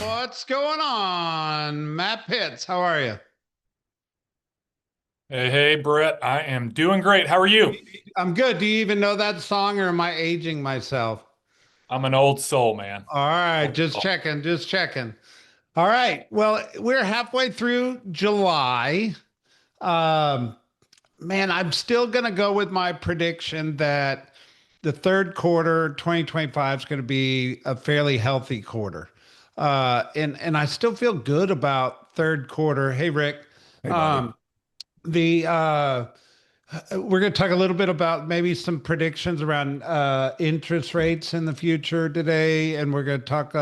What's going on? Matt Pitts, how are you? Hey, Brett, I am doing great. How are you? I'm good. Do you even know that song or am I aging myself? I'm an old soul, man. All right, Old just soul. checking, just checking. All right. Well, we're halfway through July. Um, Man, I'm still going to go with my prediction that the third quarter 2025 is going to be a fairly healthy quarter. And I still feel good about third quarter. Hey, Rick. Hey, buddy. Um, the We're going to talk a little bit about maybe some predictions around interest rates in the future today, and we're going to talk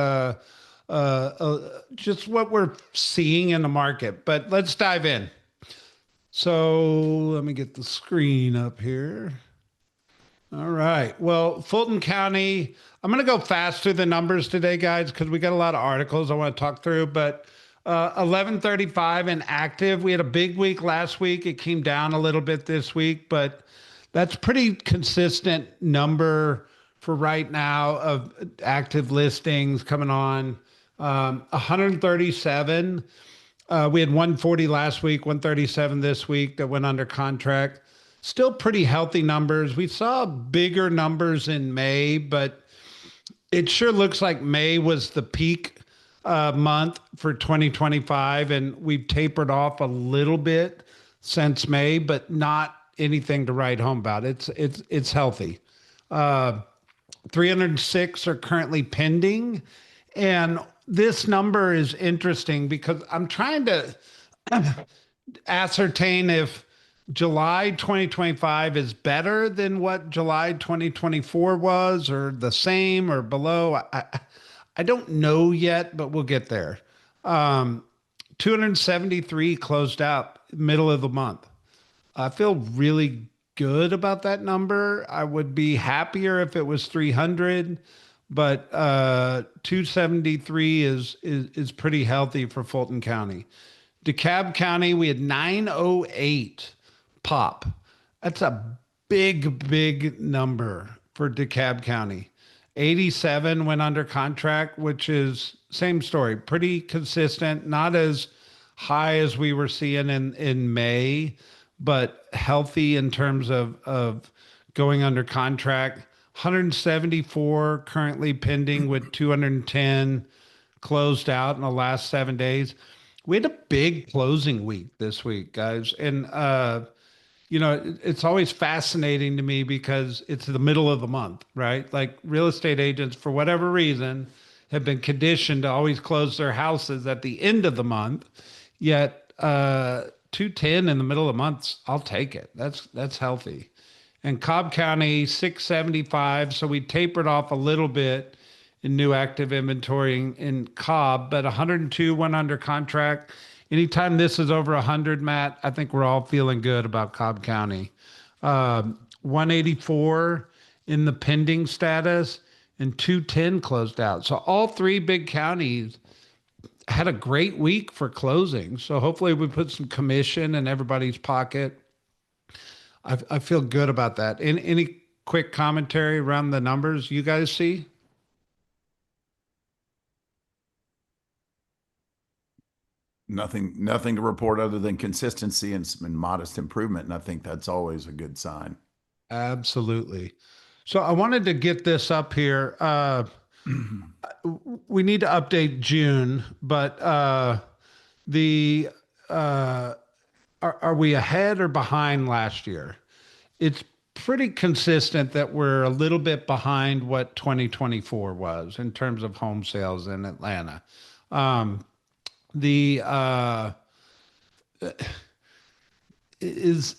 just what we're seeing in the market. But let's dive in. So let me get the screen up here. All right. Well, Fulton County, I'm going to go fast through the numbers today, guys, because we got a lot of articles I want to talk through. But 1135 in active. We had a big week last week. It came down a little bit this week, but that's pretty consistent number for right now of active listings coming on. 137. We had 140 last week, 137 this week that went under contract. Still pretty healthy numbers. We saw bigger numbers in May, but it sure looks like May was the peak month for 2025, and we've tapered off a little bit since May, but not anything to write home about. It's healthy. Uh, 306 are currently pending, and this number is interesting because I'm trying to ascertain if July 2025 is better than what July 2024 was, or the same, or below. I don't know yet, but we'll get there. Um, 273 closed out middle of the month. I feel really good about that number. I would be happier if it was 300, but 273 is pretty healthy for Fulton County. DeKalb County, we had 908 pop. That's a big number for DeKalb County. 87 went under contract, which is same story, pretty consistent, not as high as we were seeing in May, but healthy in terms of going under contract. 174 currently pending with 210 closed out in the last 7 days. We had a big closing week this week, guys. And it's always fascinating to me because it's the middle of the month, right? Like real estate agents, for whatever reason, have been conditioned to always close their houses at the end of the month. Yet 210 in the middle of the months, I'll take it. That's healthy. And Cobb County 675, so we tapered off a little bit in new active inventory in Cobb, but 102 went under contract. Anytime this is over 100, Matt, I think we're all feeling good about Cobb County. 184 in the pending status and 210 closed out. So all three big counties had a great week for closing. So hopefully we put some commission in everybody's pocket. I feel good about that. Any quick commentary around the numbers you guys see? Nothing to report other than consistency and some modest improvement. And I think that's always a good sign. Absolutely. So I wanted to get this up here. We need to update June, but the are we ahead or behind last year? It's pretty consistent that we're a little bit behind what 2024 was in terms of home sales in Atlanta. Um, the is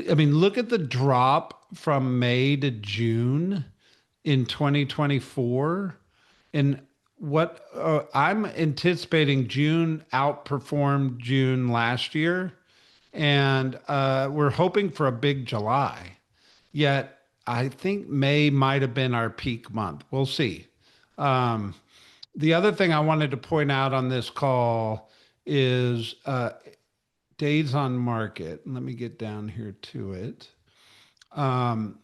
I mean, look at the drop from May to June in 2024. And what I'm anticipating, June outperformed June last year. And we're hoping for a big July. Yet I think May might have been our peak month. We'll see. Um, the other thing I wanted to point out on this call is days on market. Let me get down here to it. Um,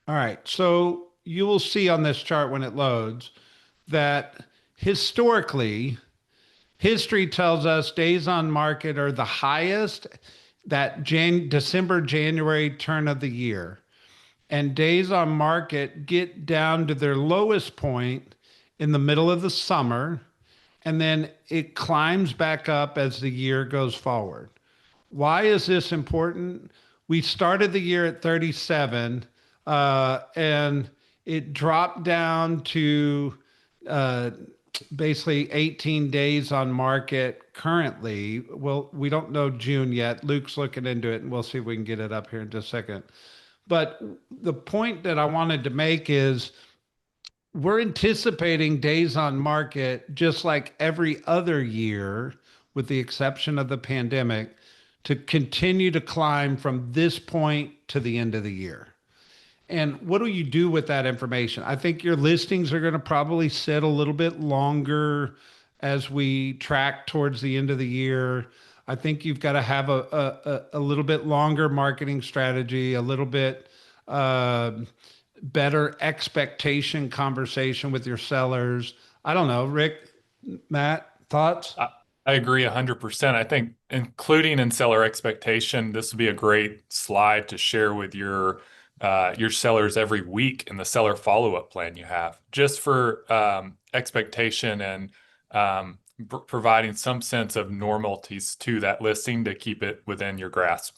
all right. So you will see on this chart when it loads that historically, history tells us days on market are the highest that December, January turn of the year. And days on market get down to their lowest point in the middle of the summer, and then it climbs back up as the year goes forward. Why is this important? We started the year at 37, and it dropped down to uh, basically 18 days on market currently. Well, we don't know June yet. Luke's looking into it, and we'll see if we can get it up here in just a second. But the point that I wanted to make is we're anticipating days on market, just like every other year, with the exception of the pandemic, to continue to climb from this point to the end of the year. And what do you do with that information? I think your listings are going to probably sit a little bit longer as we track towards the end of the year. I think you've got to have a little bit longer marketing strategy, a little bit uh, better expectation conversation with your sellers. I don't know, Rick, Matt, thoughts? I agree 100%. I think including in seller expectation, this would be a great slide to share with your sellers every week in the seller follow-up plan you have, just for expectation and providing some sense of normalities to that listing to keep it within your grasp.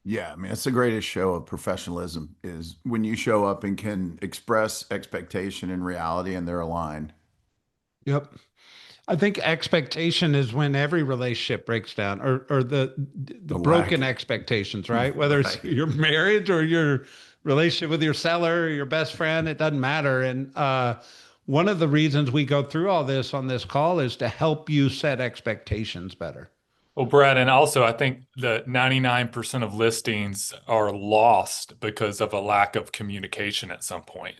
Yeah, I mean, it's the greatest show of professionalism is when you show up and can express expectation and reality and they're aligned. Yep. I think expectation is when every relationship breaks down, or the The broken lack. expectations, right? Whether it's Right. your marriage or your relationship with your seller or your best friend, it doesn't matter. And one of the reasons we go through all this on this call is to help you set expectations better. Well, Brett, and also I think the 99% of listings are lost because of a lack of communication at some point.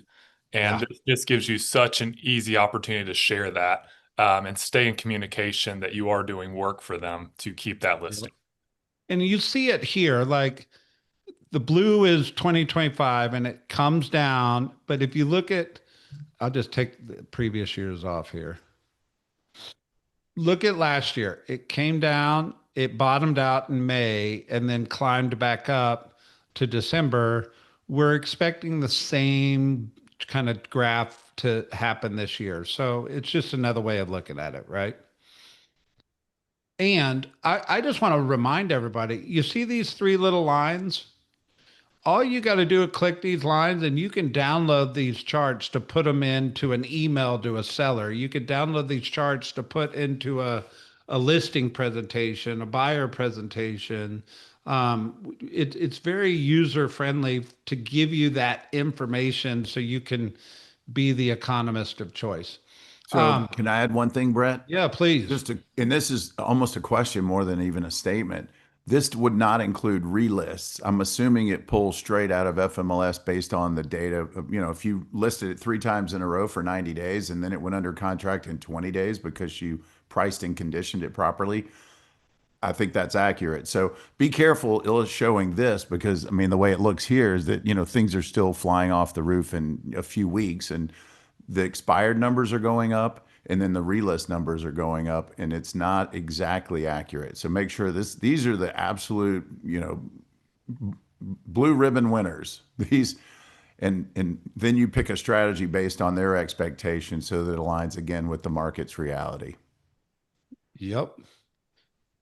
And Yeah. this gives you such an easy opportunity to share that and stay in communication that you are doing work for them to keep that listing. And you see it here, like the blue is 2025 and it comes down. But if you look at, I'll just take the previous years off here. Look at last year. It came down, it bottomed out in May, and then climbed back up to December. We're expecting the same kind of graph to happen this year. So it's just another way of looking at it, right? And I just want to remind everybody, you see these three little lines? All you got to do is click these lines and you can download these charts to put them into an email to a seller. You could download these charts to put into a listing presentation, a buyer presentation. It's very user friendly to give you that information so you can be the economist of choice. So can I add one thing, Brett? Yeah, please. And this is almost a question more than even a statement. This would not include relists. I'm assuming it pulls straight out of FMLS based on the data. If you listed it 3 times in a row for 90 days and then it went under contract in 20 days because you priced and conditioned it properly, I think that's accurate. So be careful showing this because I mean the way it looks here is that things are still flying off the roof in a few weeks and the expired numbers are going up and then the relist numbers are going up and it's not exactly accurate. So make sure these are the absolute, blue ribbon winners. These and then you pick a strategy based on their expectations so that it aligns again with the market's reality. Yep.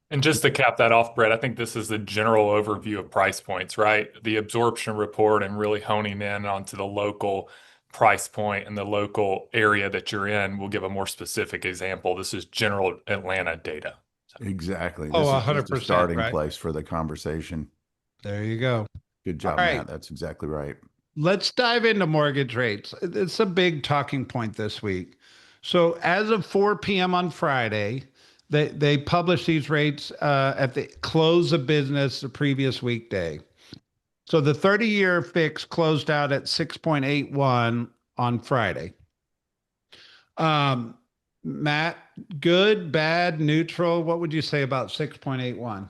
And just to cap that off, Brett, I think this is the general overview of price points, right? The absorption report and really honing in onto the local price point and the local area that you're in will give a more specific example. This is general Atlanta data. Exactly. Oh, This is just a 100%, starting right? place for the conversation. There you go. Good All job, right. Matt. That's exactly right. Let's dive into mortgage rates. It's a big talking point this week. So as of 4 p.m. on Friday, they published these rates at the close of business the previous weekday. So the 30-year fix closed out at 6.81 on Friday. Matt, good, bad, neutral? What would you say about 6.81? I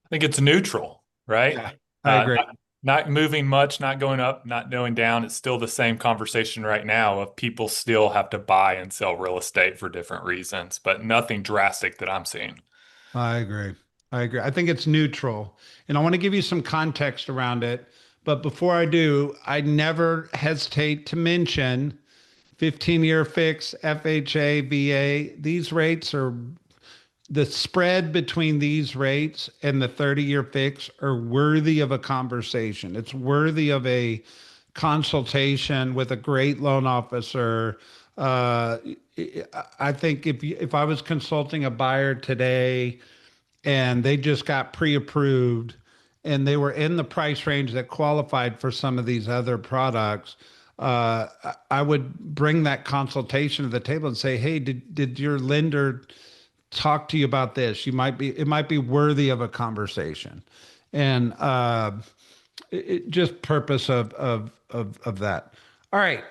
think it's neutral, right? Yeah, I agree. Not moving much, not going up, not going down. It's still the same conversation right now of people still have to buy and sell real estate for different reasons, but nothing drastic that I'm seeing. I agree. I agree. I think it's neutral. And I want to give you some context around it. But before I do, I never hesitate to mention 15-year fix, FHA, VA. These rates are the spread between these rates and the 30-year fix are worthy of a conversation. It's worthy of a consultation with a great loan officer. Uh, I think if I was consulting a buyer today and they just got pre-approved and they were in the price range that qualified for some of these other products, I would bring that consultation to the table and say, "Hey, did your lender talk to you about this? It might be worthy of a conversation," and just purpose of that. All right.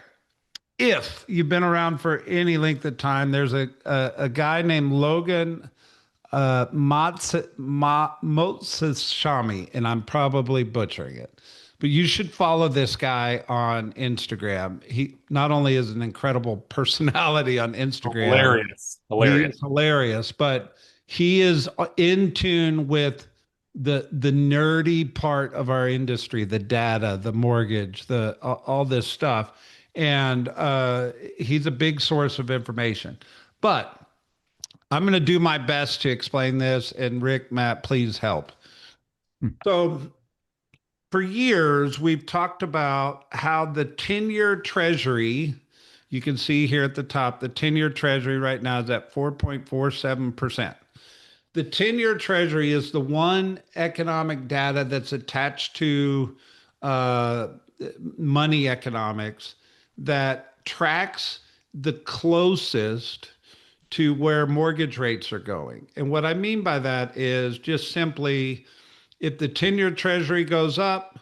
If you've been around for any length of time, there's a guy named Logan Motsashami, and I'm probably butchering it, but you should follow this guy on Instagram. He not only is an incredible personality on Instagram, Hilarious. he Hilarious. is hilarious, but he is in tune with the nerdy part of our industry, the data, the mortgage, the all this stuff, and he's a big source of information. But I'm going to do my best to explain this, and Rick, Matt, please help. So, for years, we've talked about how the 10-year treasury, you can see here at the top, the 10-year treasury right now is at 4.47%. The 10-year treasury is the one economic data that's attached to uh, money economics that tracks the closest to where mortgage rates are going. And what I mean by that is just simply if the 10-year treasury goes up,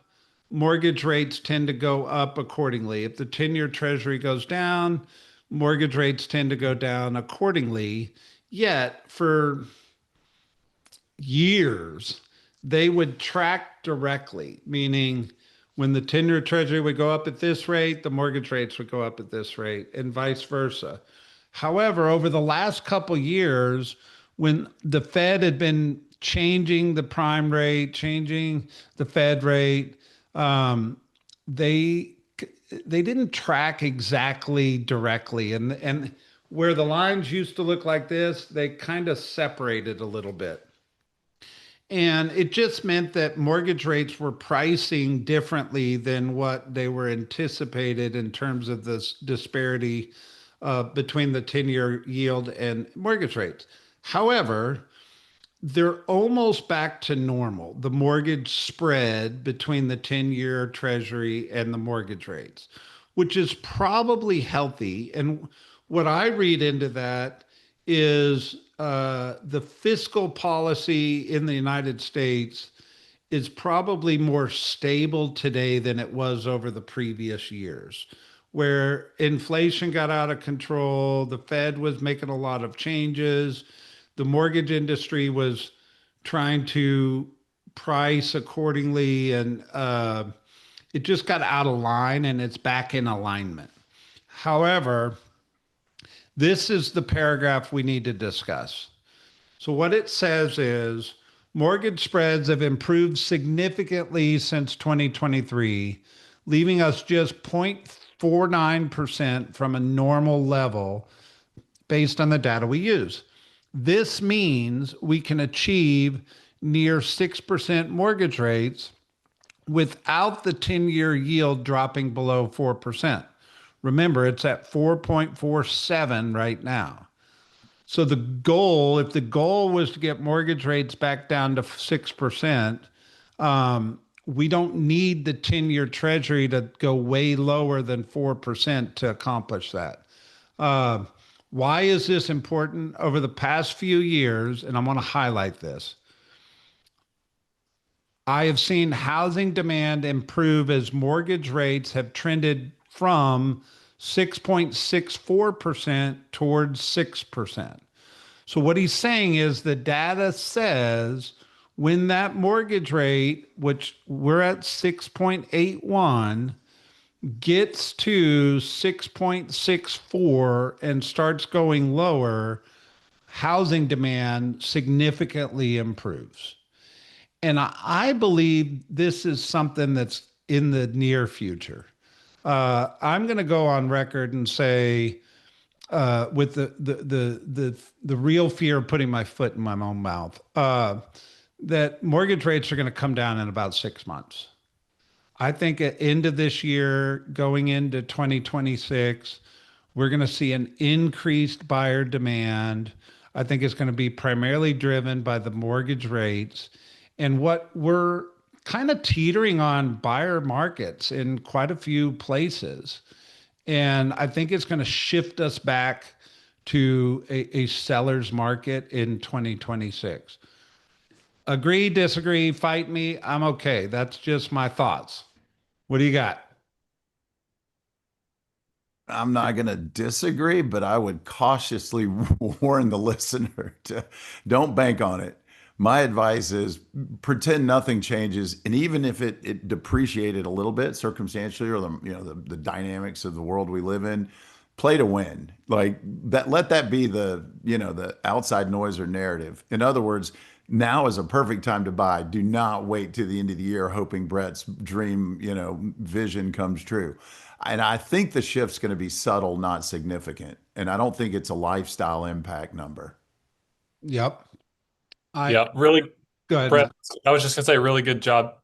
mortgage rates tend to go up accordingly. If the 10-year treasury goes down, mortgage rates tend to go down accordingly. Yet for years, they would track directly, meaning when the 10-year treasury would go up at this rate, the mortgage rates would go up at this rate, and vice versa. However, over the last couple years, when the Fed had been changing the prime rate, changing the Fed rate, um, they they didn't track exactly directly, and where the lines used to look like this, they kind of separated a little bit. And it just meant that mortgage rates were pricing differently than what they were anticipated in terms of this disparity between the 10-year yield and mortgage rates. However, they're almost back to normal, the mortgage spread between the 10-year treasury and the mortgage rates, which is probably healthy. And what I read into that is the fiscal policy in the United States is probably more stable today than it was over the previous years, where inflation got out of control, the Fed was making a lot of changes, the mortgage industry was trying to price accordingly, and it just got out of line and it's back in alignment. However, this is the paragraph we need to discuss. So, what it says is mortgage spreads have improved significantly since 2023, leaving us just 0.49% from a normal level based on the data we use. This means we can achieve near 6% mortgage rates without the 10-year yield dropping below 4%. Remember, it's at 4.47 right now. So the goal, if the goal was to get mortgage rates back down to 6%, we don't need the 10-year treasury to go way lower than 4% to accomplish that. Why is this important? Over the past few years, and I want to highlight this, I have seen housing demand improve as mortgage rates have trended from 6.64% towards 6%. So what he's saying is the data says when that mortgage rate, which we're at 6.81, gets to 6.64 and starts going lower, housing demand significantly improves. And I believe this is something that's in the near future. I'm going to go on record and say, with the real fear of putting my foot in my own mouth, that mortgage rates are going to come down in about 6 months. I think at end of this year, going into 2026, we're going to see an increased buyer demand. I think it's going to be primarily driven by the mortgage rates and what we're kind of teetering on buyer markets in quite a few places. And I think it's going to shift us back to a seller's market in 2026. Agree, disagree, fight me. I'm okay. That's just my thoughts. What do you got? I'm not going to disagree, but I would cautiously warn the listener to don't bank on it. My advice is pretend nothing changes, and even if it depreciated a little bit circumstantially, or the dynamics of the world we live in, play to win. Like that, let that be the outside noise or narrative. In other words, now is a perfect time to buy. Do not wait to the end of the year hoping Brett's dream, vision comes true. And I think the shift's going to be subtle, not significant. And I don't think it's a lifestyle impact number. Yep. I Yeah, really, Go ahead, Brett, Matt. I was just gonna say really good job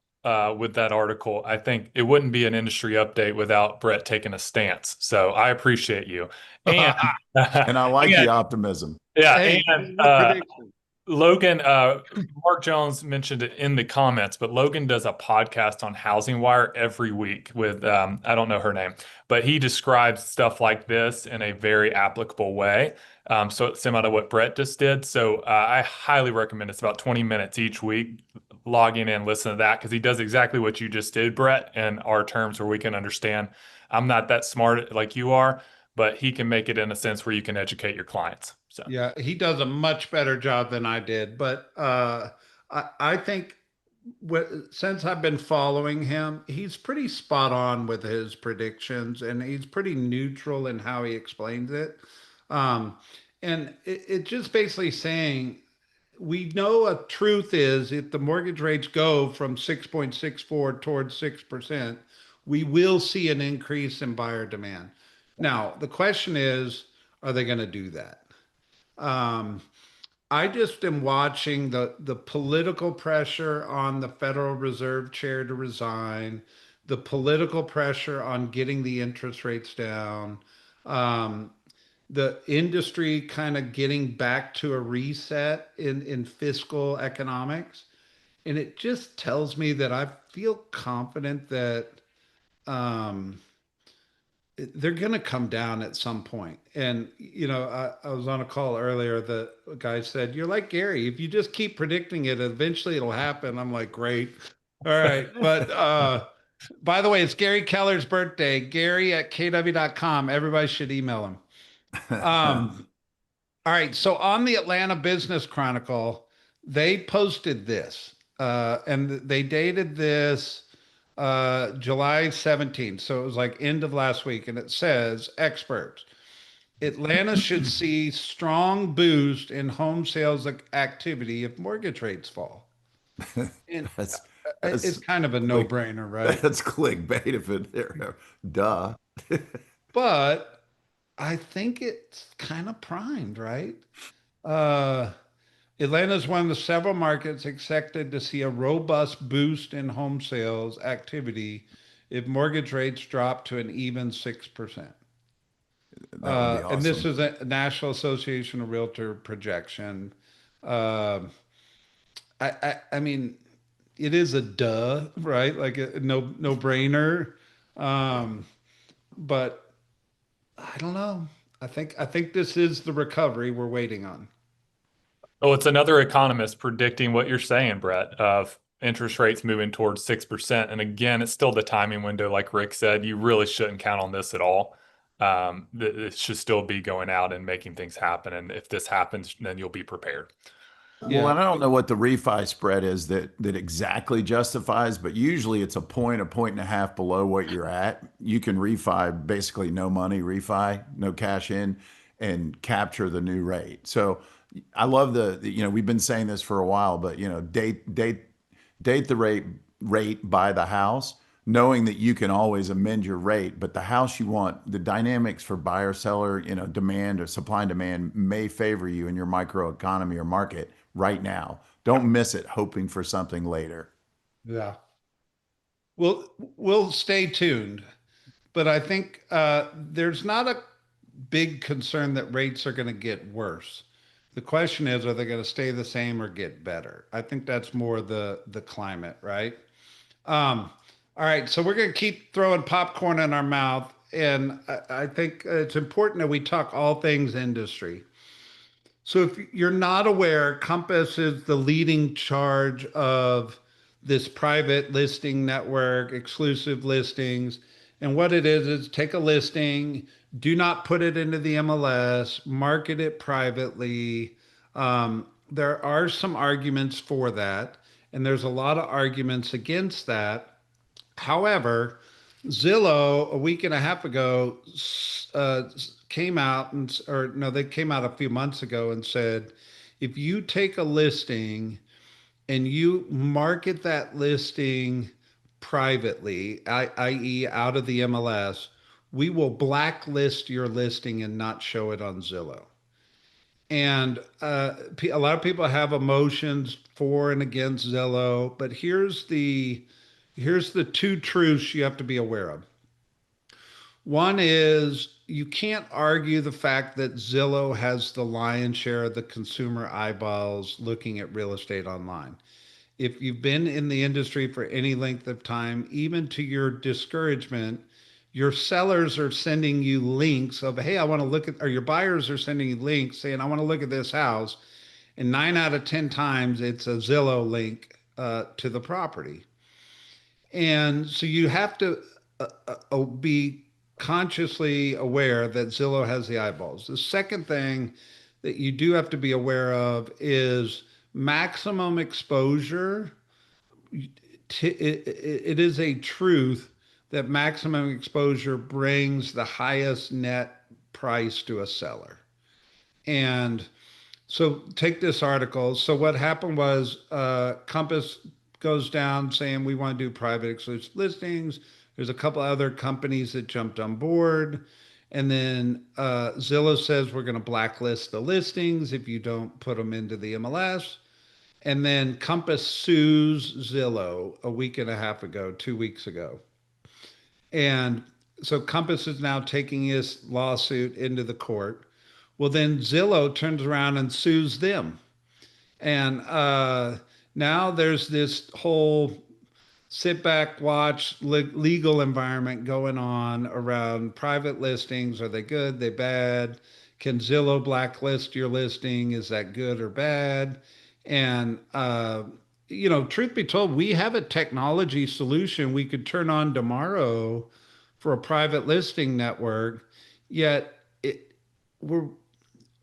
with that article. I think it wouldn't be an industry update without Brett taking a stance. So I appreciate you. And And I like the and optimism. yeah, Hey, and the prediction. Logan, Mark Jones mentioned it in the comments, but Logan does a podcast on Housing Wire every week with, I don't know her name, but he describes stuff like this in a very applicable way. So it's similar to what Brett just did. So I highly recommend it's about 20 minutes each week. Logging in, listen to that because he does exactly what you just did, Brett, in our terms where we can understand. I'm not that smart like you are, but he can make it in a sense where you can educate your clients. So. Yeah, he does a much better job than I did. But I think since I've been following him, he's pretty spot on with his predictions, and he's pretty neutral in how he explains it. Um, and it just basically saying we know a truth is if the mortgage rates go from 6.64 towards 6%, we will see an increase in buyer demand. Now, the question is, are they going to do that? Um, I just am watching the political pressure on the Federal Reserve chair to resign, the political pressure on getting the interest rates down, um, the industry kind of getting back to a reset in fiscal economics. And it just tells me that I feel confident that um, they're going to come down at some point. And, I was on a call earlier. The guy said, "You're like Gary. If you just keep predicting it, eventually it'll happen." I'm like, great. All right. But by the way, it's Gary Keller's birthday. Gary at kw.com. Everybody should email him. All right. So on the Atlanta Business Chronicle, they posted this, and they dated this July 17th. So it was like end of last week. And it says, experts, Atlanta should see strong boost in home sales activity if mortgage rates fall. And That's it's that's kind of a click no-brainer, right? that's clickbait if it there. Duh. But I think it's kind of primed, right? Uh, Atlanta is one of the several markets expected to see a robust boost in home sales activity if mortgage rates drop to an even 6%. That would be And this awesome. is a National Association of Realtor projection. Uh, I mean, it is a duh, right? Like a no brainer. Um, but I don't know. I think this is the recovery we're waiting on. Oh, it's another economist predicting what you're saying, Brett, of interest rates moving towards 6%. And again, it's still the timing window, like Rick said. You really shouldn't count on this at all. It should still be going out and making things happen. And if this happens, then you'll be prepared. Well, Yeah. and I don't know what the refi spread is that exactly justifies, but usually it's a point and a half below what you're at. You can refi basically no money refi, no cash in, and capture the new rate. So I love we've been saying this for a while, but date the rate by the house, knowing that you can always amend your rate, but the house you want, the dynamics for buyer seller, demand or supply and demand may favor you in your micro economy or market right now. Don't miss it hoping for something later. Yeah. We'll stay tuned, but I think there's not a big concern that rates are going to get worse. The question is, are they going to stay the same or get better? I think that's more the climate, right? Um, all right, so we're going to keep throwing popcorn in our mouth, and I think it's important that we talk all things industry. So if you're not aware, Compass is the leading charge of this private listing network, exclusive listings. And what it is take a listing, do not put it into the MLS, market it privately. There are some arguments for that, and there's a lot of arguments against that. However, Zillow a week and a half ago came out and, or no, they came out a few months ago and said, if you take a listing and you market that listing privately, i.e., out of the MLS, we will blacklist your listing and not show it on Zillow. And a lot of people have emotions for and against Zillow, but here's the two truths you have to be aware of. One is you can't argue the fact that Zillow has the lion's share of the consumer eyeballs looking at real estate online. If you've been in the industry for any length of time, even to your discouragement, your sellers are sending you links of, hey, I want to look at, or your buyers are sending you links saying, I want to look at this house. And 9 out of 10 times, it's a Zillow link to the property. And so you have to be consciously aware that Zillow has the eyeballs. The second thing that you do have to be aware of is maximum exposure. It is a truth that maximum exposure brings the highest net price to a seller. And so take this article. So what happened was Compass goes down saying we want to do private exclusive listings. There's a couple other companies that jumped on board. And then Zillow says we're going to blacklist the listings if you don't put them into the MLS. And then Compass sues Zillow a week and a half ago, 2 weeks ago. And so Compass is now taking his lawsuit into the court. Well, then Zillow turns around and sues them. And now there's this whole sit back, watch legal environment going on around private listings. Are they good? They bad? Can Zillow blacklist your listing? Is that good or bad? And, truth be told, we have a technology solution we could turn on tomorrow for a private listing network, yet we're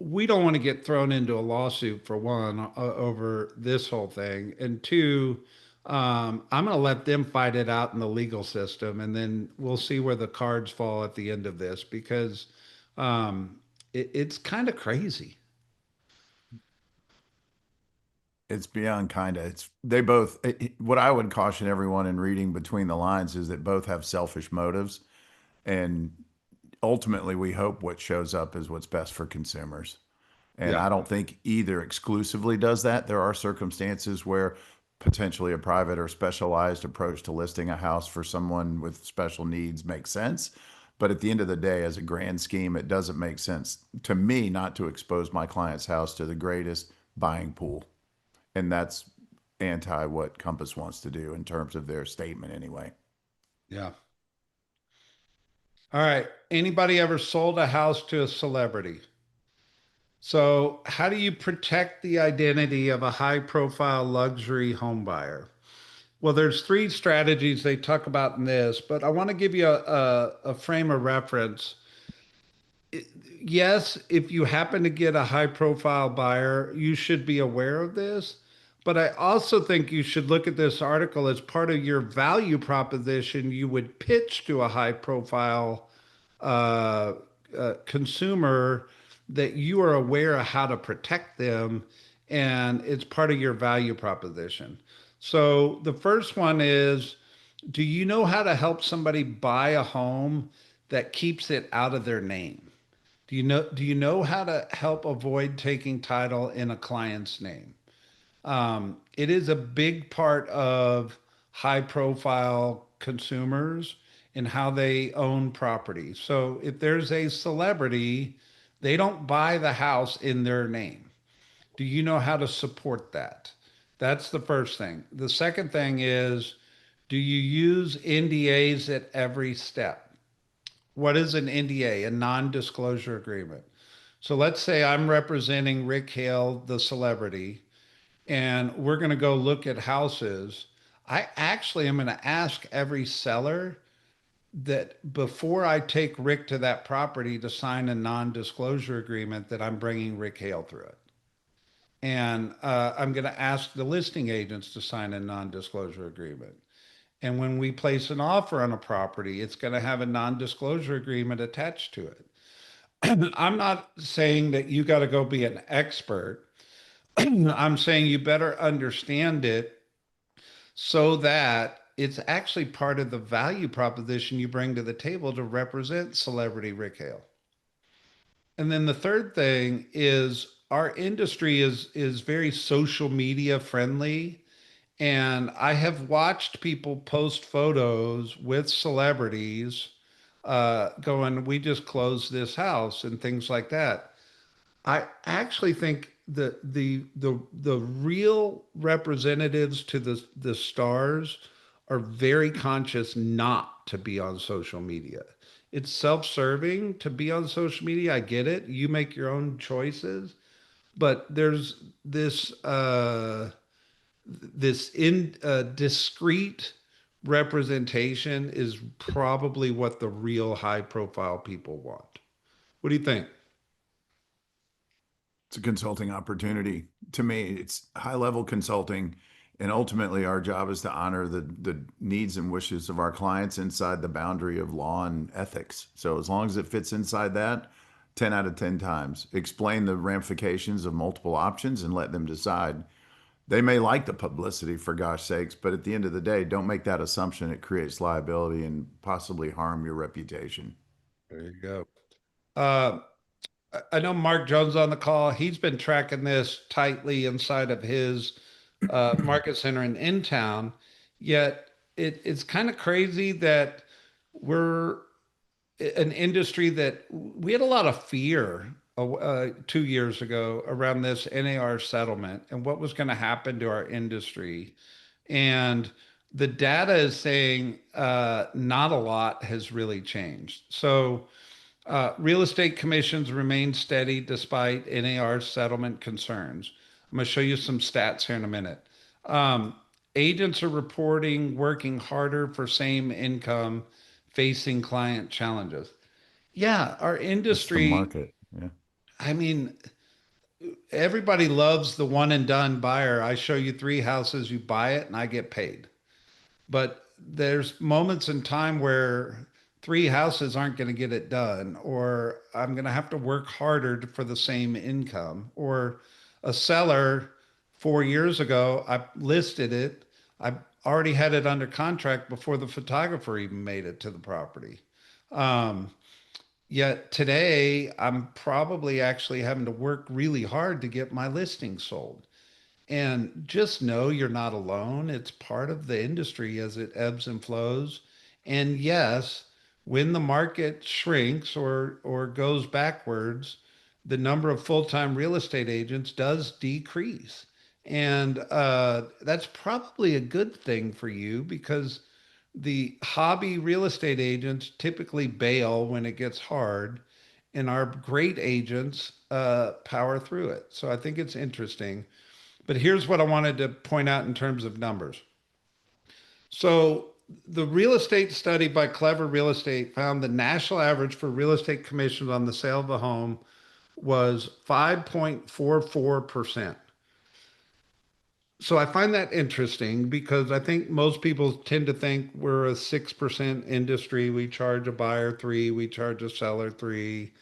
we don't want to get thrown into a lawsuit for one over this whole thing, and two, I'm going to let them fight it out in the legal system, and then we'll see where the cards fall at the end of this because it's kind of crazy. It's beyond kind of. It's they both. What I would caution everyone in reading between the lines is that both have selfish motives, and ultimately, we hope what shows up is what's best for consumers. And Yeah. I don't think either exclusively does that. There are circumstances where potentially a private or specialized approach to listing a house for someone with special needs makes sense. But at the end of the day, as a grand scheme, it doesn't make sense to me not to expose my client's house to the greatest buying pool. And that's anti what Compass wants to do in terms of their statement, anyway. Yeah. All right. Anybody ever sold a house to a celebrity? So, how do you protect the identity of a high profile luxury home buyer? Well, there's three strategies they talk about in this, but I want to give you a frame of reference. Yes, if you happen to get a high profile buyer, you should be aware of this. But I also think you should look at this article as part of your value proposition. You would pitch to a high profile uh, consumer that you are aware of how to protect them, and it's part of your value proposition. So the first one is, do you know how to help somebody buy a home that keeps it out of their name? Do you know how to help avoid taking title in a client's name? It is a big part of high profile consumers and how they own property. So if there's a celebrity, they don't buy the house in their name. Do you know how to support that? That's the first thing. The second thing is, do you use NDAs at every step? What is an NDA? A non-disclosure agreement. So let's say I'm representing Rick Hale, the celebrity, and we're going to go look at houses. I actually am going to ask every seller that before I take Rick to that property to sign a non-disclosure agreement that I'm bringing Rick Hale through it. And I'm going to ask the listing agents to sign a non-disclosure agreement. And when we place an offer on a property, it's going to have a non-disclosure agreement attached to it. I'm not saying that you got to go be an expert. I'm saying you better understand it so that it's actually part of the value proposition you bring to the table to represent celebrity Rick Hale. And then the third thing is our industry is very social media friendly. And I have watched people post photos with celebrities going, we just closed this house and things like that. I actually think that the real representatives to the stars are very conscious not to be on social media. It's self-serving to be on social media. I get it. You make your own choices, but there's this in discreet representation is probably what the real high profile people want. What do you think? It's a consulting opportunity. To me, it's high level consulting. And ultimately, our job is to honor the needs and wishes of our clients inside the boundary of law and ethics. So as long as it fits inside that, 10 out of 10 times, explain the ramifications of multiple options and let them decide. They may like the publicity for gosh sakes, but at the end of the day, don't make that assumption. It creates liability and possibly harm your reputation. There you go. Uh, I know Mark Jones on the call. He's been tracking this tightly inside of his market center in town. Yet it's kind of crazy that we're an industry that we had a lot of fear 2 years ago around this NAR settlement and what was going to happen to our industry. And the data is saying not a lot has really changed. So real estate commissions remain steady despite NAR settlement concerns. I'm going to show you some stats here in a minute. Um, Agents are reporting working harder for same income, facing client challenges. Yeah, our It's the industry, market. Yeah. I mean, everybody loves the one and done buyer. I show you three houses, you buy it, and I get paid. But there's moments in time where three houses aren't going to get it done, or I'm going to have to work harder for the same income. Or a seller 4 years ago, I listed it. I already had it under contract before the photographer even made it to the property. Um, Yet today, I'm probably actually having to work really hard to get my listing sold. And just know you're not alone. It's part of the industry as it ebbs and flows. And yes, when the market shrinks or goes backwards, the number of full-time real estate agents does decrease. And that's probably a good thing for you because the hobby real estate agents typically bail when it gets hard, and our great agents power through it. So I think it's interesting. But here's what I wanted to point out in terms of numbers. So the real estate study by Clever Real Estate found the national average for real estate commissions on the sale of a home was 5.44%. So I find that interesting because I think most people tend to think we're a 6% industry. We charge a buyer three, we charge a seller three.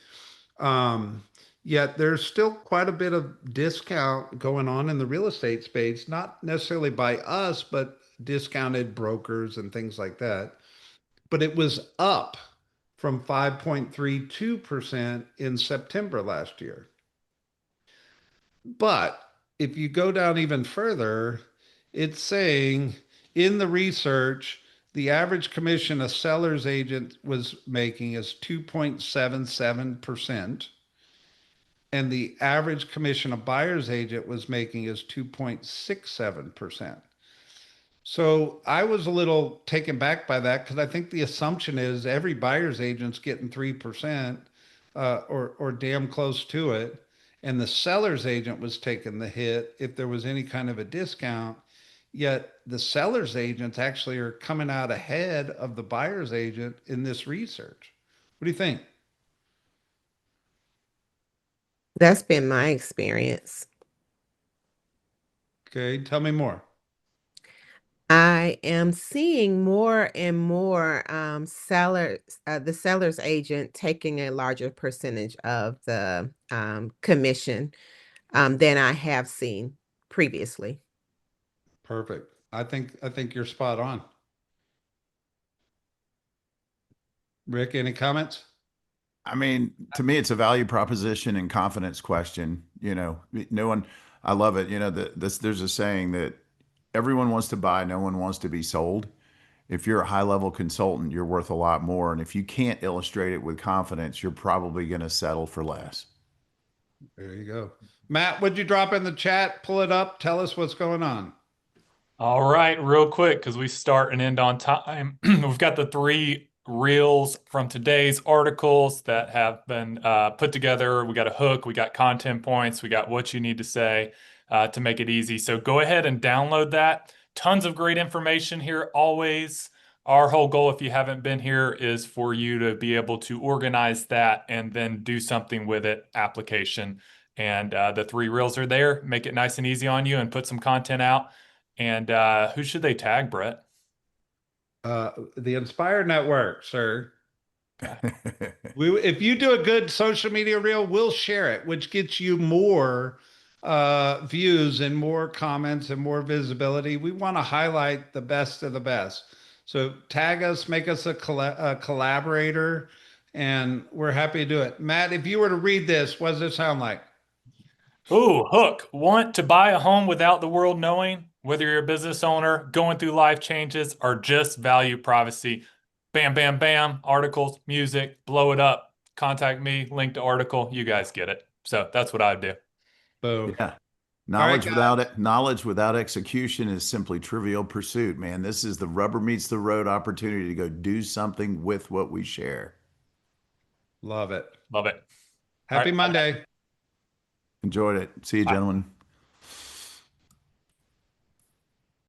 Um, Yet there's still quite a bit of discount going on in the real estate space, not necessarily by us, but discounted brokers and things like that. But it was up from 5.32% in September last year. But if you go down even further, it's saying in the research, the average commission a seller's agent was making is 2.77%, and the average commission a buyer's agent was making is 2.67%. So I was a little taken back by that because I think the assumption is every buyer's agent's getting 3%, or damn close to it. And the seller's agent was taking the hit if there was any kind of a discount. Yet the seller's agents actually are coming out ahead of the buyer's agent in this research. What do you think? That's been my experience. Okay, tell me more. I am seeing more and more the seller's agent taking a larger percentage of the commission than I have seen previously. Perfect. I think you're spot on. Rick, any comments? I mean, to me, it's a value proposition and confidence question. No one, I love it. There's a saying that everyone wants to buy, no one wants to be sold. If you're a high level consultant, you're worth a lot more. And if you can't illustrate it with confidence, you're probably going to settle for less. There you go. Matt, would you drop in the chat, pull it up, tell us what's going on? All right, real quick, because we start and end on time. We've got the three reels from today's articles that have been put together. We got a hook, we got content points, we got what you need to say to make it easy. So go ahead and download that. Tons of great information here always. Our whole goal, if you haven't been here, is for you to be able to organize that and then do something with it, application. And the three reels are there. Make it nice and easy on you and put some content out. And who should they tag, Brett? The Inspire Network, sir. If you do a good social media reel, we'll share it, which gets you more views and more comments and more visibility. We want to highlight the best of the best. So tag us, make us a collaborator, and we're happy to do it. Matt, if you were to read this, what does it sound like? Ooh, hook. Want to buy a home without the world knowing? Whether you're a business owner, going through life changes, or just value privacy. Bam, bam, bam. Articles, music, blow it up. Contact me, link to article. You guys get it. So that's what I do. Boom. Yeah. All right, Knowledge without execution is simply trivial pursuit, man. This is the rubber meets the road opportunity to go do something with what we share. love it. Love it. Happy All right. Monday. Enjoyed it. See you, Bye. gentlemen.